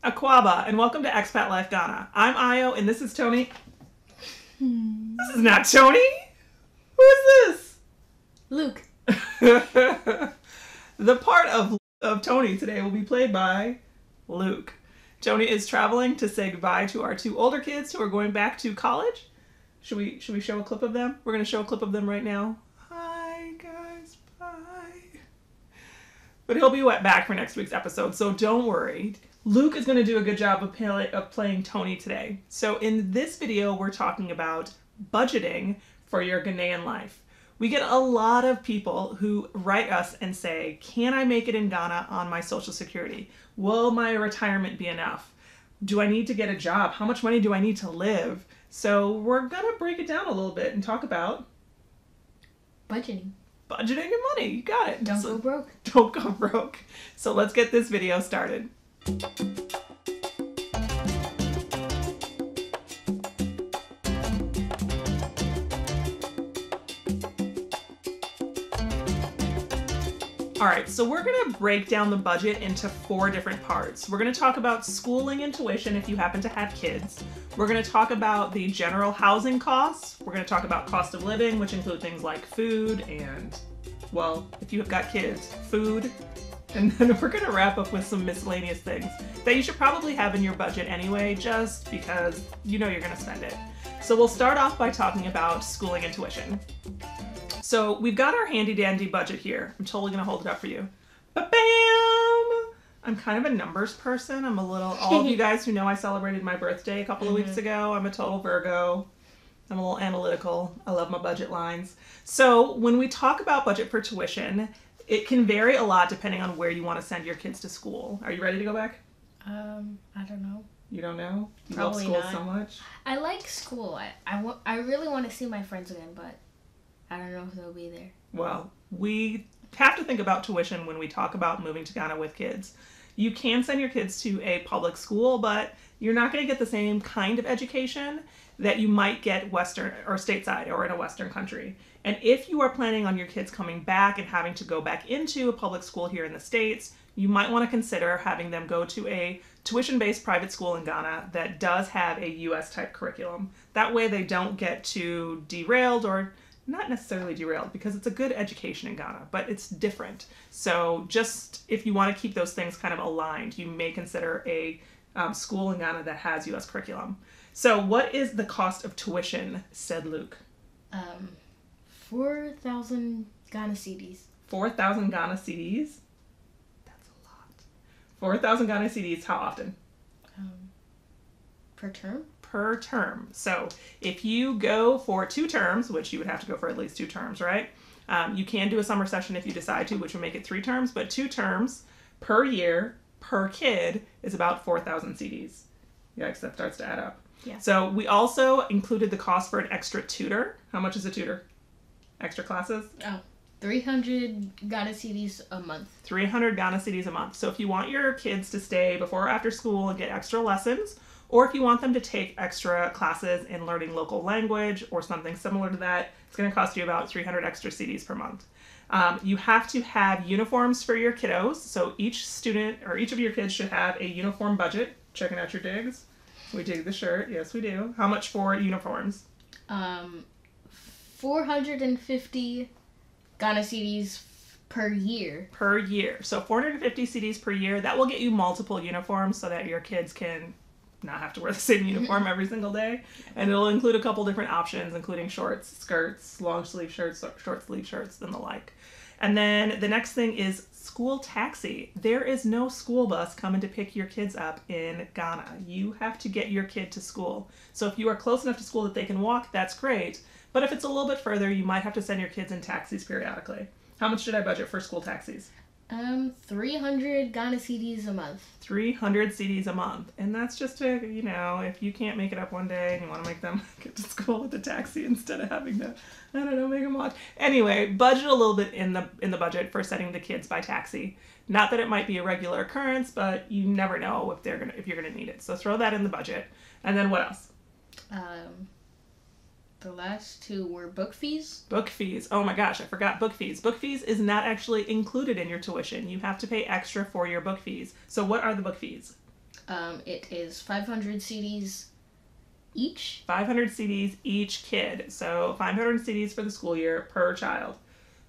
Aquaba, and welcome to Expat Life Ghana. I'm Ayo, and this is Tony. This is not Tony. Who is this? Luke. The part of Tony today will be played by Luke. Tony is traveling to say goodbye to our two older kids who are going back to college. Should we show a clip of them? We're going to show a clip of them right now. Hi, guys. Bye. But he'll be back for next week's episode, so don't worry. Luke is going to do a good job of playing Tony today. So in this video, we're talking about budgeting for your Ghanaian life. We get a lot of people who write us and say, can I make it in Ghana on my Social Security? Will my retirement be enough? Do I need to get a job? How much money do I need to live? So we're going to break it down a little bit and talk about budgeting. Budgeting and money. You got it. Don't go broke. Don't go broke. So let's get this video started. All right, so we're going to break down the budget into 4 different parts. We're going to talk about schooling and tuition if you happen to have kids. We're going to talk about the general housing costs. We're going to talk about cost of living, which include things like food and, well, if you've got kids, food. And then we're going to wrap up with some miscellaneous things that you should probably have in your budget anyway, just because you know you're going to spend it. So we'll start off by talking about schooling and tuition. So we've got our handy dandy budget here. I'm totally going to hold it up for you. Ba-bam! I'm kind of a numbers person. I'm a little, all of you guys who know I celebrated my birthday a couple of weeks ago. I'm a total Virgo. I'm a little analytical. I love my budget lines. So when we talk about budget for tuition, it can vary a lot depending on where you want to send your kids to school. Are you ready to go back? I don't know. You don't know? You Probably love school not. so much? I like school. I really want to see my friends again, but I don't know if they'll be there. Well, we have to think about tuition when we talk about moving to Ghana with kids. You can send your kids to a public school, but you're not going to get the same kind of education that you might get Western or stateside or in a Western country. And if you are planning on your kids coming back and having to go back into a public school here in the States, you might want to consider having them go to a tuition-based private school in Ghana that does have a US type curriculum. That way they don't get too derailed, or not necessarily derailed, because it's a good education in Ghana, but it's different. So just if you want to keep those things kind of aligned, you may consider a school in Ghana that has US curriculum. So what is the cost of tuition, said Luke? 4,000 Ghana cedis. 4,000 Ghana cedis? That's a lot. 4,000 Ghana cedis, how often? Per term? Per term. So if you go for 2 terms, which you would have to go for at least 2 terms, right? You can do a summer session if you decide to, which would make it 3 terms, but 2 terms per year per kid is about 4,000 cedis. Yikes, that starts to add up. Yeah. So we also included the cost for an extra tutor. How much is a tutor? Extra classes? 300 Ghana cedis a month. 300 Ghana cedis a month. So if you want your kids to stay before or after school and get extra lessons, or if you want them to take extra classes in learning local language or something similar to that, it's going to cost you about 300 extra cedis per month. You have to have uniforms for your kiddos. So each student or each of your kids should have a uniform budget. Checking out your digs. We dig the shirt. Yes, we do. How much for uniforms? 450 Ghana cedis per year. Per year. So 450 cedis per year. That will get you multiple uniforms so that your kids can not have to wear the same uniform every single day. And it'll include a couple different options, including shorts, skirts, long sleeve shirts, short sleeve shirts, and the like. And then the next thing is school taxi. There is no school bus coming to pick your kids up in Ghana. You have to get your kid to school. So if you are close enough to school that they can walk, that's great. But if it's a little bit further, you might have to send your kids in taxis periodically. How much did I budget for school taxis? 300 Ghana cedis a month. 300 cedis a month. And that's just to, if you can't make it up one day and you want to make them get to school with a taxi instead of having to, make them walk. Anyway, budget a little bit in the budget for sending the kids by taxi. Not that it might be a regular occurrence, but you never know if you're gonna need it. So throw that in the budget. And then what else? The last 2 were book fees. Book fees. Oh my gosh, I forgot book fees. Book fees is not actually included in your tuition. You have to pay extra for your book fees. So what are the book fees? It is 500 CDs each. 500 CDs each kid. So 500 CDs for the school year per child.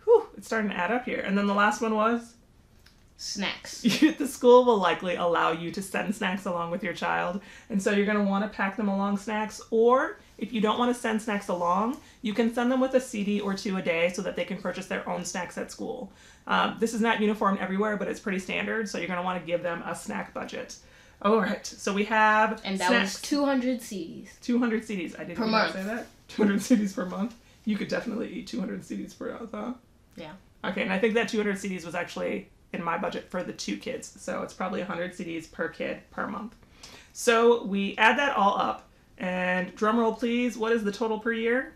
Whew, it's starting to add up here. And then the last one was? Snacks. The school will likely allow you to send snacks along with your child. And so you're going to want to pack them along snacks. Or if you don't want to send snacks along, you can send them with a CD or two a day so that they can purchase their own snacks at school. This is not uniform everywhere, but it's pretty standard. So you're going to want to give them a snack budget. All right. So we have And that snacks. was 200 CDs. 200 CDs. I didn't Per even month. say that. 200 CDs per month. You could definitely eat 200 CDs per month, huh? Yeah. Okay, and I think that 200 CDs was actually in my budget for the 2 kids. So it's probably 100 CDs per kid per month. So we add that all up. And drum roll, please. What is the total per year?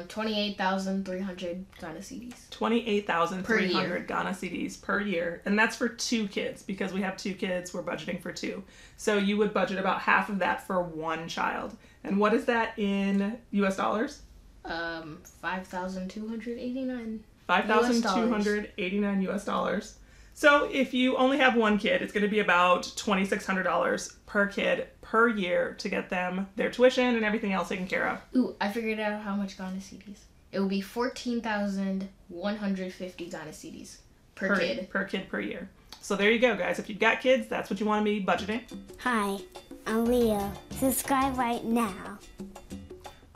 28,300 Ghana CDs. 28,300 Ghana CDs per year. And that's for 2 kids. Because we have 2 kids, we're budgeting for 2. So you would budget about half of that for 1 child. And what is that in US dollars? 5,289. 5,289 US dollars. So if you only have 1 kid, it's going to be about $2,600 per kid per year to get them their tuition and everything else taken care of. Ooh, I figured out how much Ghana CDs. It will be 14,150 Ghana CDs per kid. Per kid per year. So there you go, guys. If you've got kids, that's what you want to be budgeting. Hi, I'm Leo. Subscribe right now.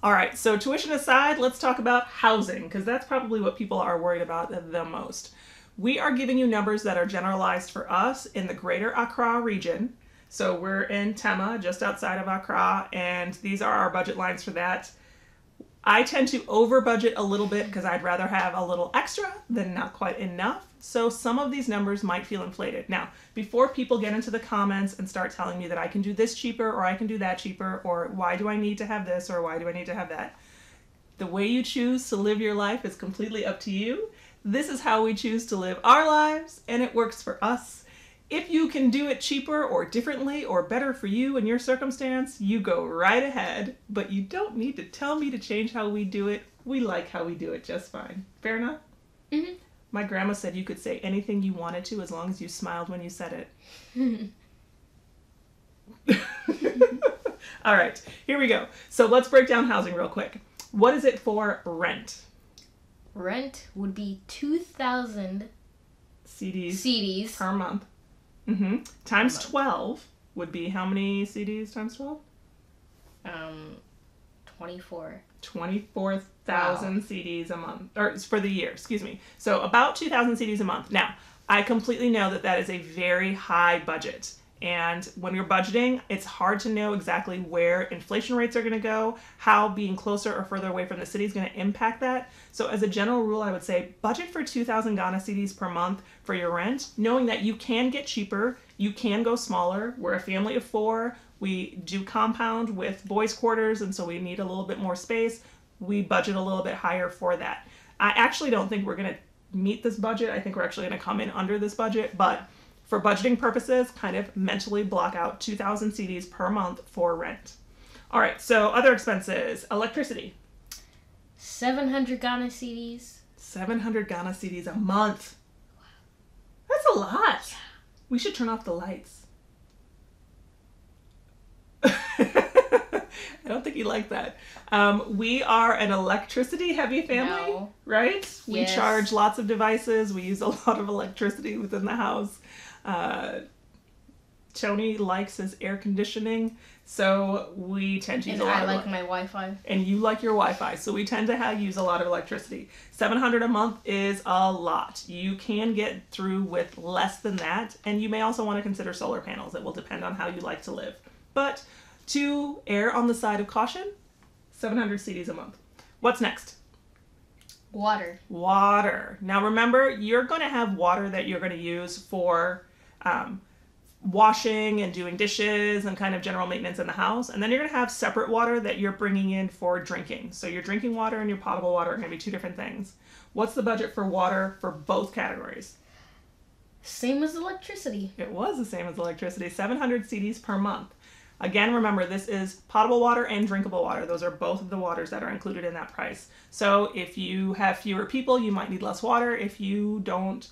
All right, so tuition aside, let's talk about housing, because that's probably what people are worried about the most. We are giving you numbers that are generalized for us in the Greater Accra region. So we're in Tema, just outside of Accra, and these are our budget lines for that. I tend to over budget a little bit because I'd rather have a little extra than not quite enough. So some of these numbers might feel inflated. Now, before people get into the comments and start telling me that I can do this cheaper or I can do that cheaper or why do I need to have this or why do I need to have that, the way you choose to live your life is completely up to you. This is how we choose to live our lives, and it works for us. If you can do it cheaper or differently or better for you and your circumstance, you go right ahead. But you don't need to tell me to change how we do it. We like how we do it just fine. Fair enough? Mm-hmm. My grandma said you could say anything you wanted to as long as you smiled when you said it. All right, here we go. So let's break down housing real quick. What is it for rent? Rent would be 2,000 CDs per month. Mm-hmm. Times 12 would be how many CDs times 12? 24. 24,000 CDs a month, or for the year, excuse me. So about 2,000 CDs a month. Now, I completely know that that is a very high budget. And when you're budgeting, it's hard to know exactly where inflation rates are going to go, how being closer or further away from the city is going to impact that. So as a general rule, I would say budget for 2,000 Ghana CDs per month for your rent, knowing that you can get cheaper, you can go smaller. We're a family of 4. We do compound with boys' quarters, and so we need a little bit more space. We budget a little bit higher for that. I actually don't think we're going to meet this budget. I think we're actually going to come in under this budget, but for budgeting purposes, kind of mentally block out 2,000 CDs per month for rent. All right, so other expenses. Electricity. 700 Ghana CDs. 700 Ghana CDs a month. Wow. That's a lot. We should turn off the lights. I don't think you like that. We are an electricity heavy family, No. right? We Yes. charge lots of devices. We use a lot of electricity within the house. Tony likes his air conditioning, so we tend to use And a lot I of like my Wi-Fi. and you like your Wi-Fi, so we tend to use a lot of electricity. 700 a month is a lot. You can get through with less than that, and you may also want to consider solar panels. It will depend on how you like to live. But to err on the side of caution, 700 CDs a month. What's next? Water. Water. Now remember, you're going to have water that you're going to use for washing and doing dishes and kind of general maintenance in the house. And then you're going to have separate water that you're bringing in for drinking. So your drinking water and your potable water are going to be 2 different things. What's the budget for water for both categories? Same as electricity. It was the same as electricity, 700 CDs per month. Again, remember, this is potable water and drinkable water. Those are both of the waters that are included in that price. So if you have fewer people, you might need less water. If you don't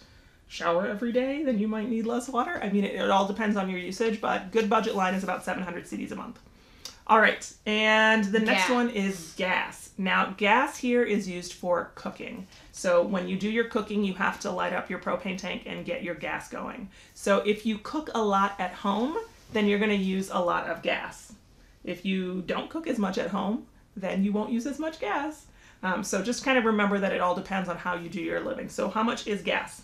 shower every day, then you might need less water. I mean, it all depends on your usage, but good budget line is about 700 cedis a month. All right, and the next one is gas. Now, gas here is used for cooking. So when you do your cooking, you have to light up your propane tank and get your gas going. So if you cook a lot at home, then you're going to use a lot of gas. If you don't cook as much at home, then you won't use as much gas. So just kind of remember that it all depends on how you do your living. So how much is gas?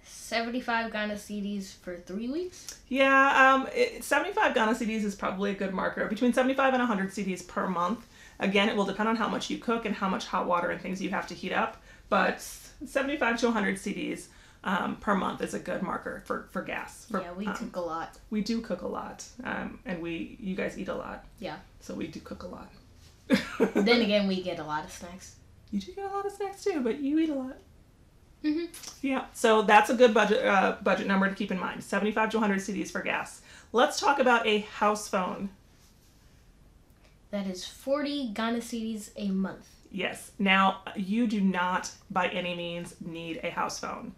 75 Ghana cedis for 3 weeks? Yeah, 75 Ghana cedis is probably a good marker. Between 75 and 100 cedis per month. Again, it will depend on how much you cook and how much hot water and things you have to heat up. But 75 to 100 cedis per month is a good marker for gas. Yeah, we cook a lot. We do cook a lot. And you guys eat a lot. Yeah. So we do cook a lot. Then again, we get a lot of snacks. You do get a lot of snacks too, but you eat a lot. Mm-hmm. Yeah, so that's a good budget number to keep in mind. 75 to 100 cedis for gas. Let's talk about a house phone. That is 40 Ghana cedis a month. Yes. Now, you do not by any means need a house phone.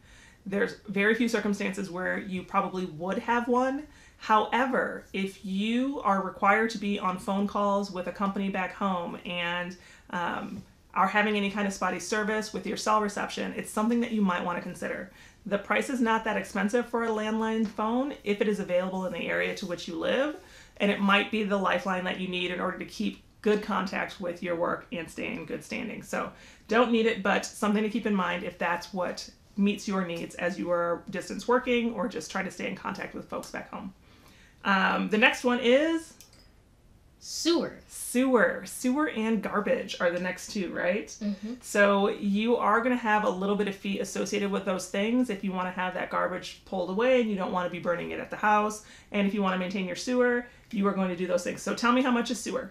There's very few circumstances where you probably would have one. However, if you are required to be on phone calls with a company back home and are having any kind of spotty service with your cell reception, it's something that you might want to consider. The price is not that expensive for a landline phone if it is available in the area to which you live, and it might be the lifeline that you need in order to keep good contact with your work and stay in good standing. So don't need it, but something to keep in mind if that's what meets your needs as you are distance working or just trying to stay in contact with folks back home. The next one is Sewer and garbage are the next two, right? Mm-hmm. So you are going to have a little bit of fee associated with those things if you want to have that garbage pulled away and you don't want to be burning it at the house. And if you want to maintain your sewer, you are going to do those things. So tell me, how much is sewer?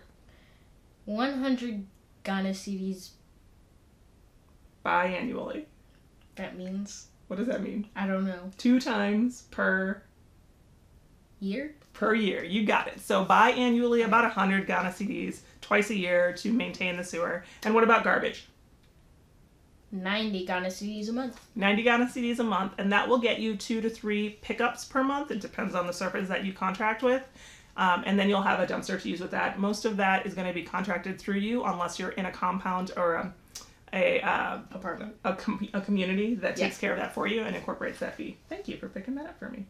100 Ghana cedis. Biannually. That means? What does that mean? I don't know. 2 times per year? Per year. You got it. So biannually, about 100 Ghana cedis twice a year to maintain the sewer. And what about garbage? 90 Ghana cedis a month. 90 Ghana cedis a month, and that will get you 2 to 3 pickups per month. It depends on the service that you contract with. And then you'll have a dumpster to use with that. Most of that is going to be contracted through you unless you're in a compound or apartment. A community that takes care of that for you and incorporates that fee. Thank you for picking that up for me.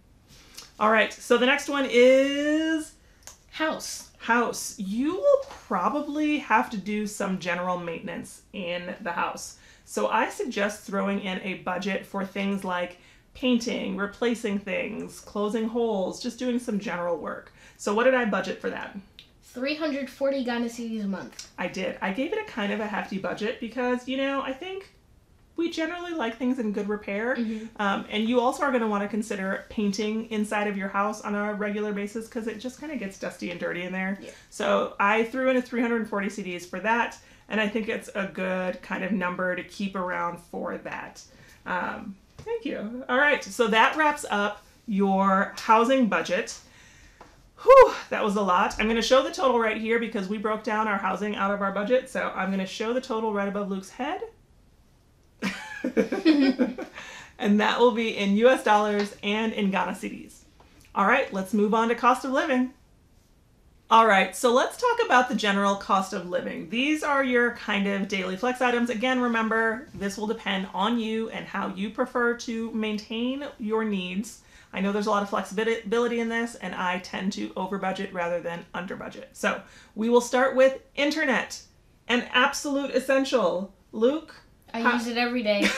All right, so the next one is house. You will probably have to do some general maintenance in the house. So I suggest throwing in a budget for things like painting, replacing things, closing holes, just doing some general work. So what did I budget for that? 340 Ghana cedis a month. I did. I gave it a kind of a hefty budget because, I think we generally like things in good repair. Mm-hmm. And you also are going to want to consider painting inside of your house on a regular basis because it just kind of gets dusty and dirty in there. Yeah. So I threw in a 340 cedis for that. And I think it's a good kind of number to keep around for that. Thank you. All right. So that wraps up your housing budget. Whew, that was a lot. I'm going to show the total right here because we broke down our housing out of our budget. So I'm going to show the total right above Luke's head. And that will be in US dollars and in Ghana cedis. All right, let's move on to cost of living. All right, so let's talk about the general cost of living. These are your kind of daily flex items. Again, remember, this will depend on you and how you prefer to maintain your needs. I know there's a lot of flexibility in this, and I tend to over budget rather than under budget. So we will start with internet, an absolute essential. Luke? I use it every day.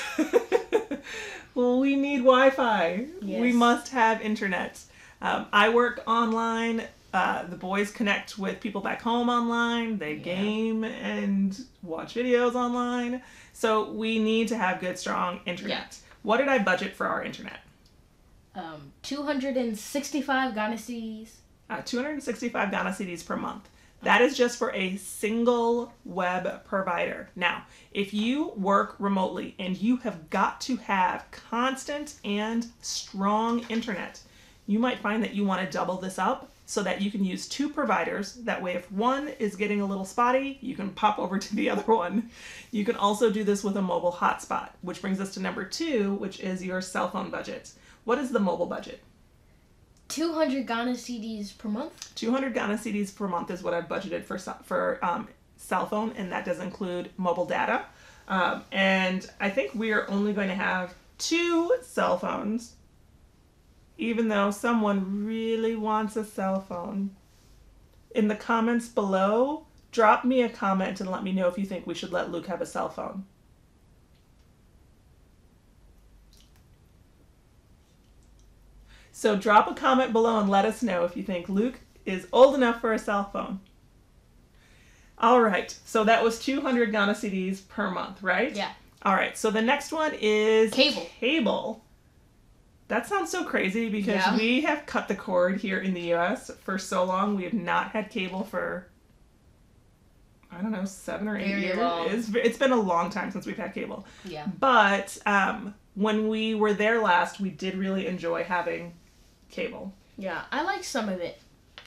Well, we need Wi-Fi. Yes. We must have internet. I work online. The boys connect with people back home online. They game and watch videos online. So we need to have good, strong internet. Yeah. What did I budget for our internet? 265 Ghana cedis. 265 Ghana cedis per month. That is just for a single web provider. Now, if you work remotely and you have got to have constant and strong internet, you might find that you want to double this up so that you can use 2 providers. That way, if one is getting a little spotty, you can pop over to the other one. You can also do this with a mobile hotspot, which brings us to number 2, which is your cell phone budget. What is the mobile budget? 200 Ghana cedis per month. 200 Ghana cedis per month is what I've budgeted for cell phone, and that does include mobile data. And I think we are only going to have 2 cell phones, even though someone really wants a cell phone. In the comments below, drop me a comment and let me know if you think we should let Luke have a cell phone. So drop a comment below and let us know if you think Luke is old enough for a cell phone. All right, so that was 200 Ghana cedis per month, right? Yeah. All right, so the next one is Cable. That sounds so crazy because we have cut the cord here in the US for so long. We have not had cable for, I don't know, 7 or 8 years. Long. It's been a long time since we've had cable. Yeah. But when we were there last, we did really enjoy having cable. Yeah, I like some of it.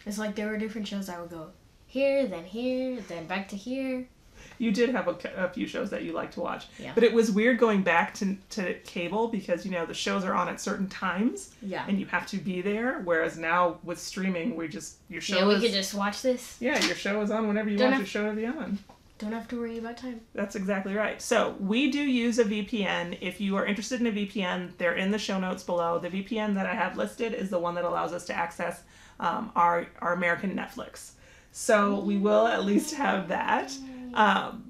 It's like there were different shows I would go here, then back to here. You did have a few shows that you like to watch. Yeah. But it was weird going back to cable because, you know, the shows are on at certain times. Yeah. And you have to be there. Whereas now with streaming, your show we could just watch this. Yeah, your show is on whenever you want your show to be on. Don't have to worry about time. That's exactly right. So we do use a VPN. If you are interested in a VPN, they're in the show notes below. The VPN that I have listed is the one that allows us to access our American Netflix. So we will at least have that.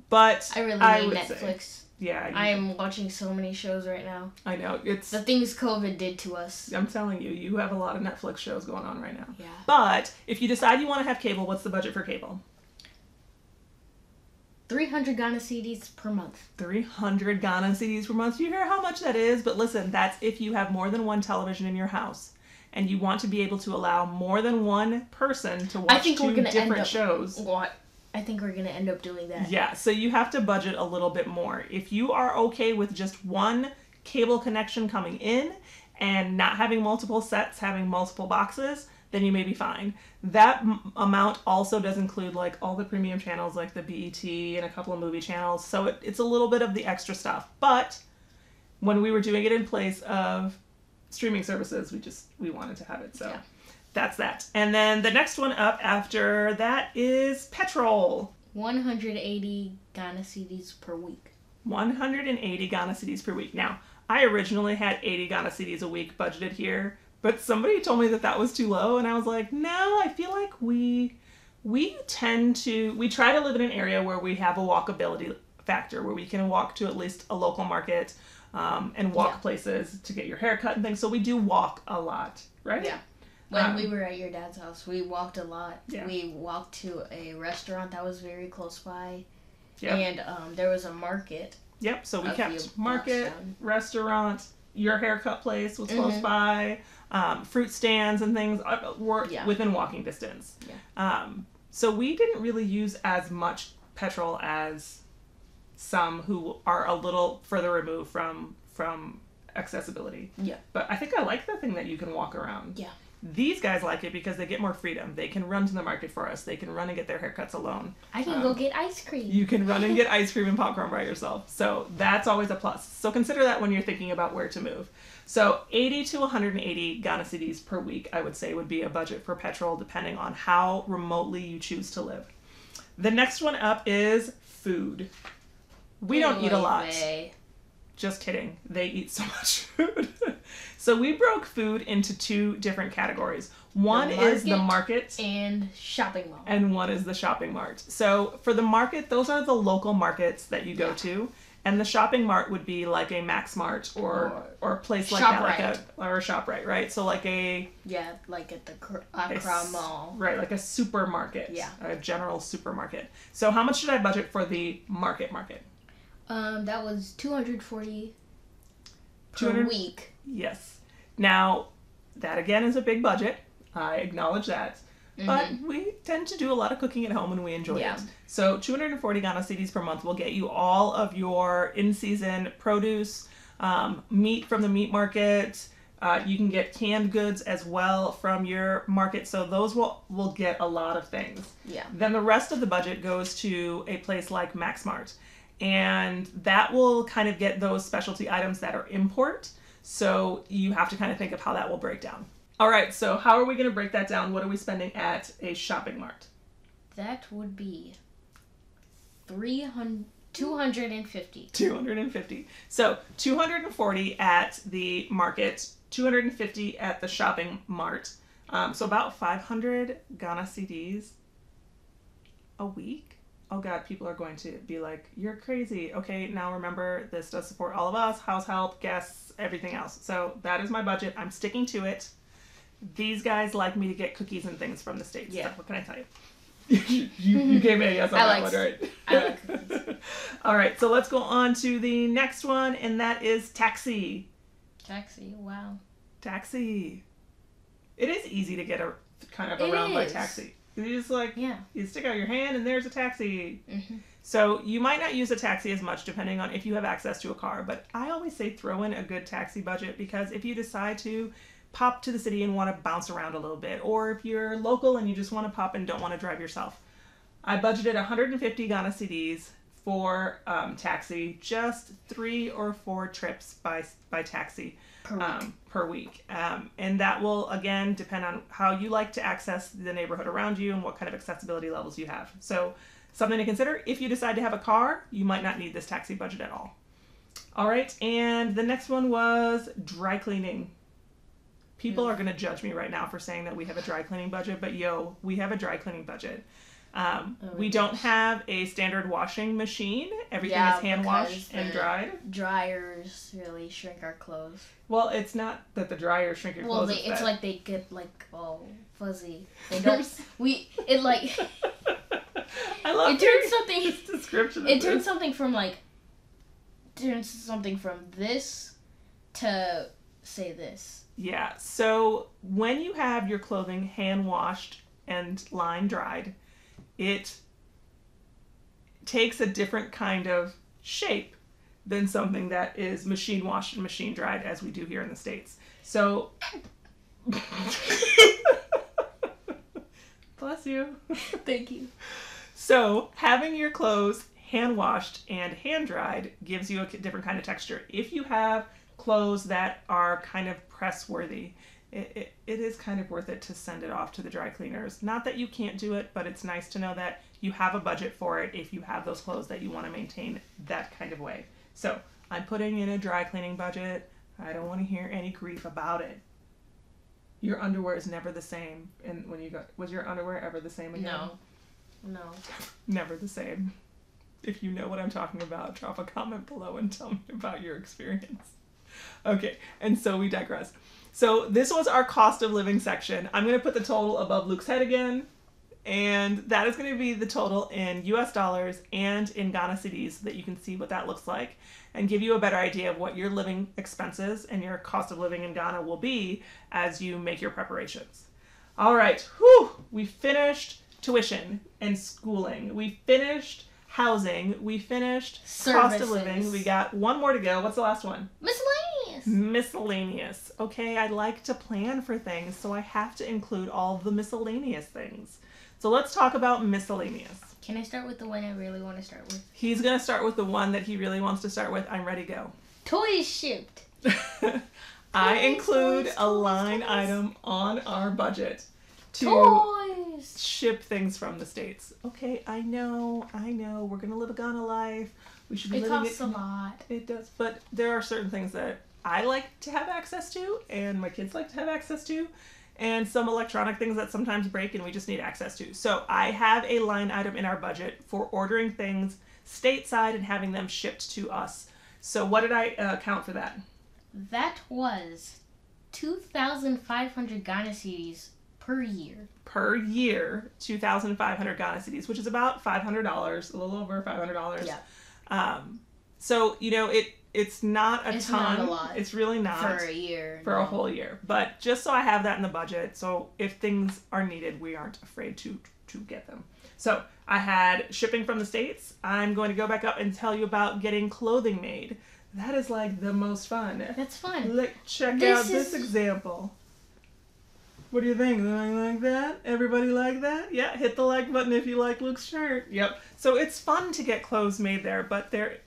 But I really need Netflix. Say, I am watching so many shows right now. I know. It's the things COVID did to us. I'm telling you, you have a lot of Netflix shows going on right now. Yeah. But if you decide you want to have cable, what's the budget for cable? 300 Ghana cedis per month. 300 Ghana cedis per month. You hear how much that is? But listen, that's if you have more than one television in your house and you want to be able to allow more than one person to watch 2 different shows. I think we're going to end up doing that. Yeah, so you have to budget a little bit more. If you are okay with just one cable connection coming in and not having multiple sets, having multiple boxes, then you may be fine. That amount also does include like all the premium channels like the BET and a couple of movie channels. So it's a little bit of the extra stuff. But when we were doing it in place of streaming services, we wanted to have it. So that's that. And then the next one up after that is petrol. 180 Ghana cedis per week. 180 Ghana cedis per week. Now, I originally had 80 Ghana cedis a week budgeted here. But somebody told me that was too low, and I was like, no, I feel like we try to live in an area where we have a walkability factor, where we can walk to at least a local market and walk places to get your hair cut and things. So we do walk a lot, right? Yeah. When we were at your dad's house, we walked a lot. Yeah. We walked to a restaurant that was very close by. Yep. And there was a market. Yep, so we kept market, restaurant, your haircut place was close by. Fruit stands and things were within walking distance. Yeah. So we didn't really use as much petrol as some who are a little further removed from accessibility. Yeah. But I think I like the thing that you can walk around. Yeah. These guys like it because they get more freedom. They can run to the market for us. They can run and get their haircuts alone. I can go get ice cream. You can run and get ice cream and popcorn by yourself. So that's always a plus. So consider that when you're thinking about where to move. So 80 to 180 Ghana cedis per week, I would say, would be a budget for petrol, depending on how remotely you choose to live. The next one up is food. We don't eat a lot. Just kidding. They eat so much food. So we broke food into 2 different categories. One is the market and shopping mall. And one is the shopping mart. So for the market, those are the local markets that you go to. And the shopping mart would be like a Max Mart or a place like that, or a ShopRite, right? So like like at the Accra Mall, right? Like a supermarket, a general supermarket. So how much did I budget for the market? That was 240 per week. Yes. Now that again is a big budget. I acknowledge that. But we tend to do a lot of cooking at home and we enjoy it. So 240 Ghana cedis per month will get you all of your in-season produce, meat from the meat market, You can get canned goods as well from your market, so those will get a lot of things. Yeah. Then the rest of the budget goes to a place like MaxMart, and that will kind of get those specialty items that are import. So you have to kind of think of how that will break down. All right, so how are we going to break that down? What are we spending at a shopping mart? That would be 250. 250. So 240 at the market, 250 at the shopping mart. So about 500 Ghana cedis a week. Oh God, people are going to be like, you're crazy. Okay, now remember, this does support all of us, house help, guests, everything else. So that is my budget. I'm sticking to it. These guys like me to get cookies and things from the States. Yeah. So what can I tell you? you gave me a yes on that one, right? I like cookies. All right, so let's go on to the next one, and that is taxi. Taxi, wow. Taxi. It is easy to get kind of around by taxi. You just you stick out your hand and there's a taxi. Mm-hmm. So you might not use a taxi as much depending on if you have access to a car, but I always say throw in a good taxi budget, because if you decide to pop to the city and want to bounce around a little bit, or if you're local and you just want to pop and don't want to drive yourself, I budgeted 150 Ghana cedis for taxi, just 3 or 4 trips by taxi per week. And that will, again, depend on how you like to access the neighborhood around you and what kind of accessibility levels you have. So something to consider. If you decide to have a car, you might not need this taxi budget at all. All right, and the next one was dry cleaning. People are going to judge me right now for saying that we have a dry cleaning budget, but we have a dry cleaning budget. We don't have a standard washing machine. Everything is hand washed and dried. Dryers really shrink our clothes. Well, it's not that the dryers shrink your clothes. Well, it's like they get like all fuzzy. They don't. It like. I love it turns something. Description. It turns something from this to say this. Yeah. So when you have your clothing hand washed and line dried, it takes a different kind of shape than something that is machine washed and machine dried, as we do here in the States. So, bless you. Thank you. So, having your clothes hand washed and hand dried gives you a different kind of texture. If you have clothes that are kind of press worthy, it is kind of worth it to send it off to the dry cleaners. Not that you can't do it, but it's nice to know that you have a budget for it if you have those clothes that you want to maintain that kind of way. So I'm putting in a dry cleaning budget. I don't want to hear any grief about it. Your underwear is never the same. And was your underwear ever the same again? No. Never the same. If you know what I'm talking about, drop a comment below and tell me about your experience. Okay, and so we digress. So this was our cost of living section. I'm going to put the total above Luke's head again, and that is going to be the total in US dollars and in Ghana cedis, so that you can see what that looks like and give you a better idea of what your living expenses and your cost of living in Ghana will be as you make your preparations. All right, we finished tuition and schooling. We finished housing. We finished cost of living. We got one more to go. What's the last one? Miscellaneous. Okay, I like to plan for things, so I have to include all the miscellaneous things. So let's talk about miscellaneous. Can I start with the one I really want to start with? He's going to start with the one that he really wants to start with. I'm ready to go. Toys shipped. I include a line item on our budget to ship things from the States. Okay, I know. We're going to live a Ghana life. We should be living it. It costs a lot. It does, but there are certain things that I like to have access to, and my kids like to have access to, and some electronic things that sometimes break and we just need access to. So I have a line item in our budget for ordering things stateside and having them shipped to us. So what did I count for that? That was 2,500 Ghana cedis per year. Per year, 2,500 Ghana cedis, which is about $500, a little over $500. Yeah. So, it's not a ton. It's not a lot. It's really not. For a year. For a whole year. But just so I have that in the budget, so if things are needed, we aren't afraid to get them. So I had shipping from the States. I'm going to go back up and tell you about getting clothing made. That is like the most fun. That's fun. Check This out this example. What do you think? Like that? Everybody like that? Yeah, hit the like button if you like Luke's shirt. Yep. So it's fun to get clothes made there, but there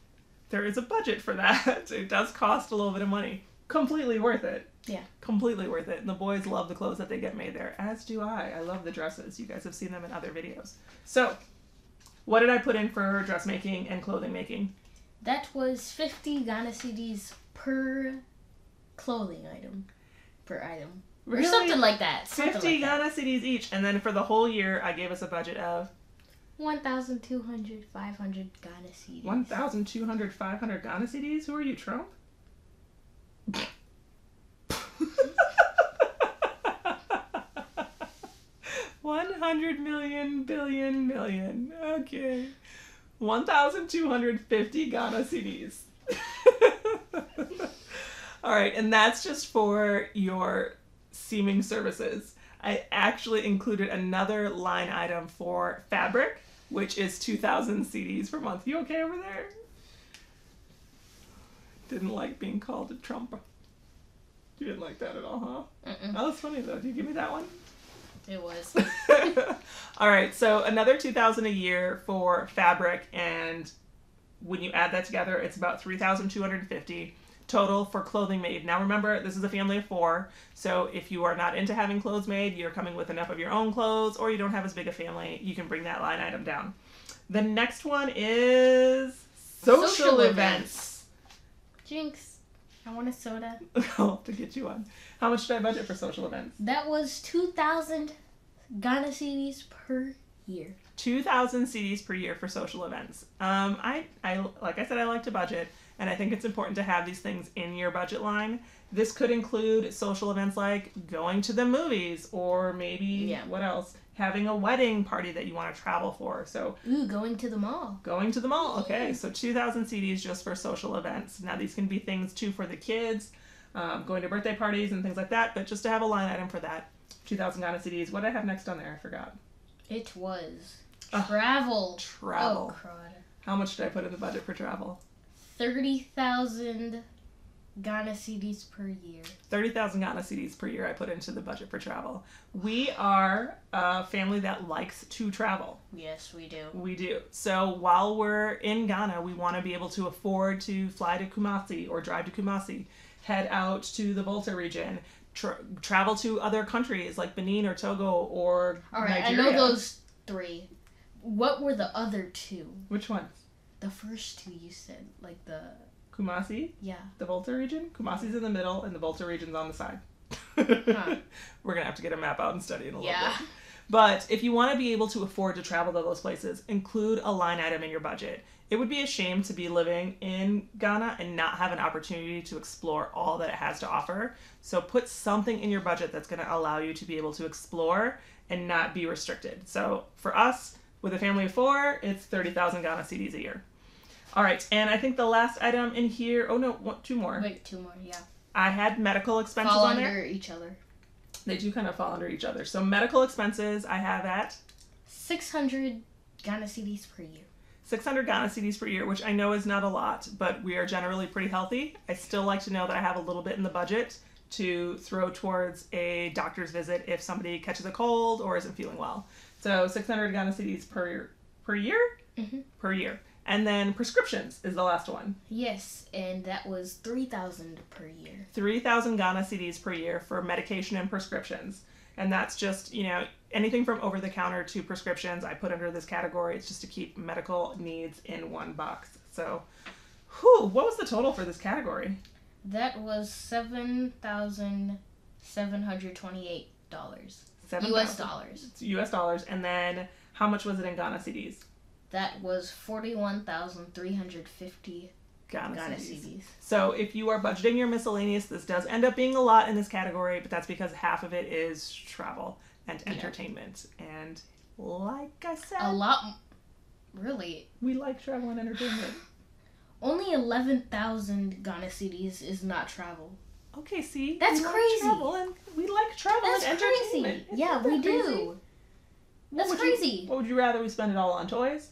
is a budget for that. It does cost a little bit of money. Completely worth it. Yeah. Completely worth it. And the boys love the clothes that they get made there, as do I. I love the dresses. You guys have seen them in other videos. So, what did I put in for dressmaking and clothing making? That was 50 Ghana cedis per clothing item. Per item. Really? Or something like that. 50 Ghana cedis each. And then for the whole year, I gave us a budget of 1,200, 500 Ghana cedis. 1,200, 500 Ghana cedis? Who are you, Trump? 100 million billion million. Okay. 1,250 Ghana cedis. All right, and that's just for your seaming services. I actually included another line item for fabric, which is 2,000 cedis per month. You okay over there? Didn't like being called a Trump. You didn't like that at all, huh? That was funny though. Did you give me that one? It was. All right, so another 2,000 a year for fabric, and when you add that together, it's about 3,250 total for clothing made. Now remember, this is a family of 4, so if you are not into having clothes made, you're coming with enough of your own clothes, or you don't have as big a family, you can bring that line item down. The next one is social events. Jinx. I want a soda. I'll have to get you one. How much did I budget for social events? That was 2,000 Ghana cedis per year. 2,000 cedis per year for social events. I like I said, I like to budget, and I think it's important to have these things in your budget line. This could include social events like going to the movies, or maybe, what else? Having a wedding party that you want to travel for. So going to the mall. Going to the mall. Okay, so 2,000 cedis just for social events. Now these can be things too for the kids, going to birthday parties and things like that, but just to have a line item for that. 2,000 Ghana cedis. What did I have next on there? I forgot. It was travel. Travel. Oh, God. How much did I put in the budget for travel? 30,000 Ghana cedis per year. 30,000 Ghana cedis per year I put into the budget for travel. We are a family that likes to travel. Yes, we do. We do. So while we're in Ghana, we want to be able to afford to fly to Kumasi or drive to Kumasi, head out to the Volta region, travel to other countries like Benin or Togo or Nigeria. I know those 3. What were the other 2? Which ones? The first 2 you said, like the... Kumasi? Yeah. The Volta region? Kumasi's in the middle and the Volta region's on the side. We're going to have to get a map out and study it a little bit. But if you want to be able to afford to travel to those places, include a line item in your budget. It would be a shame to be living in Ghana and not have an opportunity to explore all that it has to offer. So put something in your budget that's going to allow you to be able to explore and not be restricted. So for us, with a family of 4, it's 30,000 Ghana cedis a year. All right, and I think the last item in here, 2 more. Wait, 2 more, yeah. I had medical expenses fall on there. under each other. They do kind of fall under each other. So medical expenses, I have at 600 Ghana cedis per year. 600 Ghana cedis per year, which I know is not a lot, but we are generally pretty healthy. I still like to know that I have a little bit in the budget to throw towards a doctor's visit if somebody catches a cold or isn't feeling well. So 600 Ghana cedis per year? Mm-hmm. Per year. And then prescriptions is the last one. Yes, and that was 3,000 per year. 3,000 Ghana cedis per year for medication and prescriptions. And that's just, anything from over-the-counter to prescriptions I put under this category. It's just to keep medical needs in one box. So, what was the total for this category? That was $7,728. US dollars. US dollars. And then how much was it in Ghana cedis? That was 41,350 Ghana cedis. cedis. So if you are budgeting your miscellaneous, this does end up being a lot in this category, but that's because half of it is travel and entertainment. And like I said... A lot... Really? We like travel and entertainment. Only 11,000 Ghana cedis is not travel. Okay, see? That's crazy. We like travel and entertainment. Crazy. Yeah, we do. That's crazy. What would you rather we spend it all on? Toys?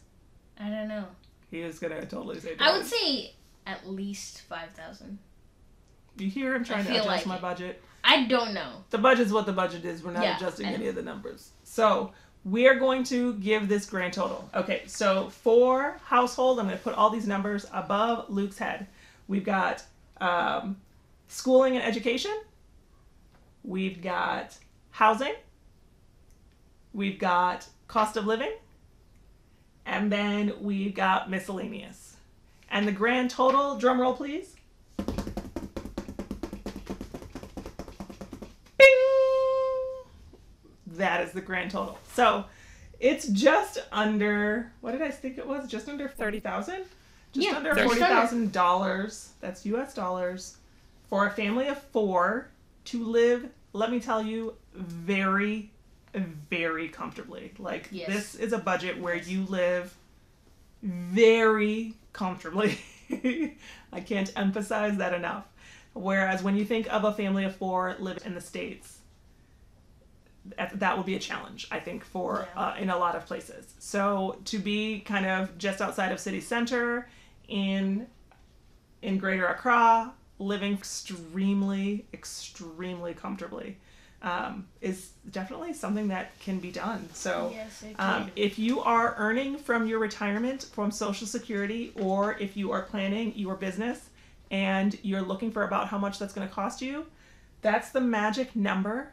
I don't know. He was going to totally say toys. I would say at least 5,000. You hear him trying to feel adjust like my it. budget? I don't know. The budget's what the budget is. We're not adjusting any of the numbers. So we are going to give this grand total. Okay, so for household, I'm going to put all these numbers above Luke's head. We've got schooling and education. We've got housing. We've got cost of living. And then we've got miscellaneous. And the grand total, drum roll please. That is the grand total. So it's just under, what did I think it was? Just under 30,000? Just under $40,000. That's US dollars for a family of 4 to live, let me tell you, very, very comfortably. Like, this is a budget where you live very comfortably. I can't emphasize that enough. Whereas when you think of a family of 4 living in the States, that will be a challenge, I think, for in a lot of places. So to be kind of just outside of city center in Greater Accra, living extremely, extremely comfortably, is definitely something that can be done. So if you are earning from your retirement from Social Security, or if you are planning your business and you're looking for about how much that's going to cost you, that's the magic number.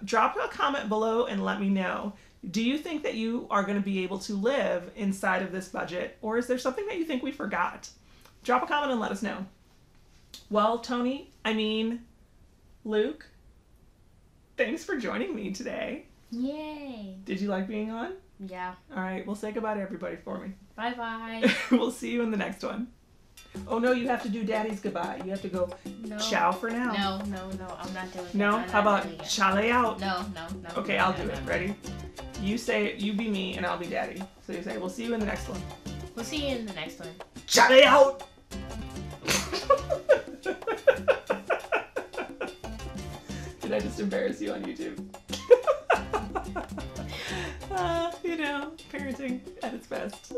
Drop a comment below and let me know. Do you think that you are going to be able to live inside of this budget, or is there something that you think we forgot? Drop a comment and let us know. Well, Tony, Luke, thanks for joining me today. Yay. Did you like being on? Yeah. All right, well, say goodbye to everybody for me. Bye-bye. We'll see you in the next one. Oh, no, you have to do Daddy's goodbye. You have to go ciao for now. No, I'm not doing it. No? How about chalet out? No. Okay, I'll do it. Ready? You say it, you be me, and I'll be Daddy. So you say, we'll see you in the next one. We'll see you in the next one. Chalet out! Did I just embarrass you on YouTube? Parenting at its best.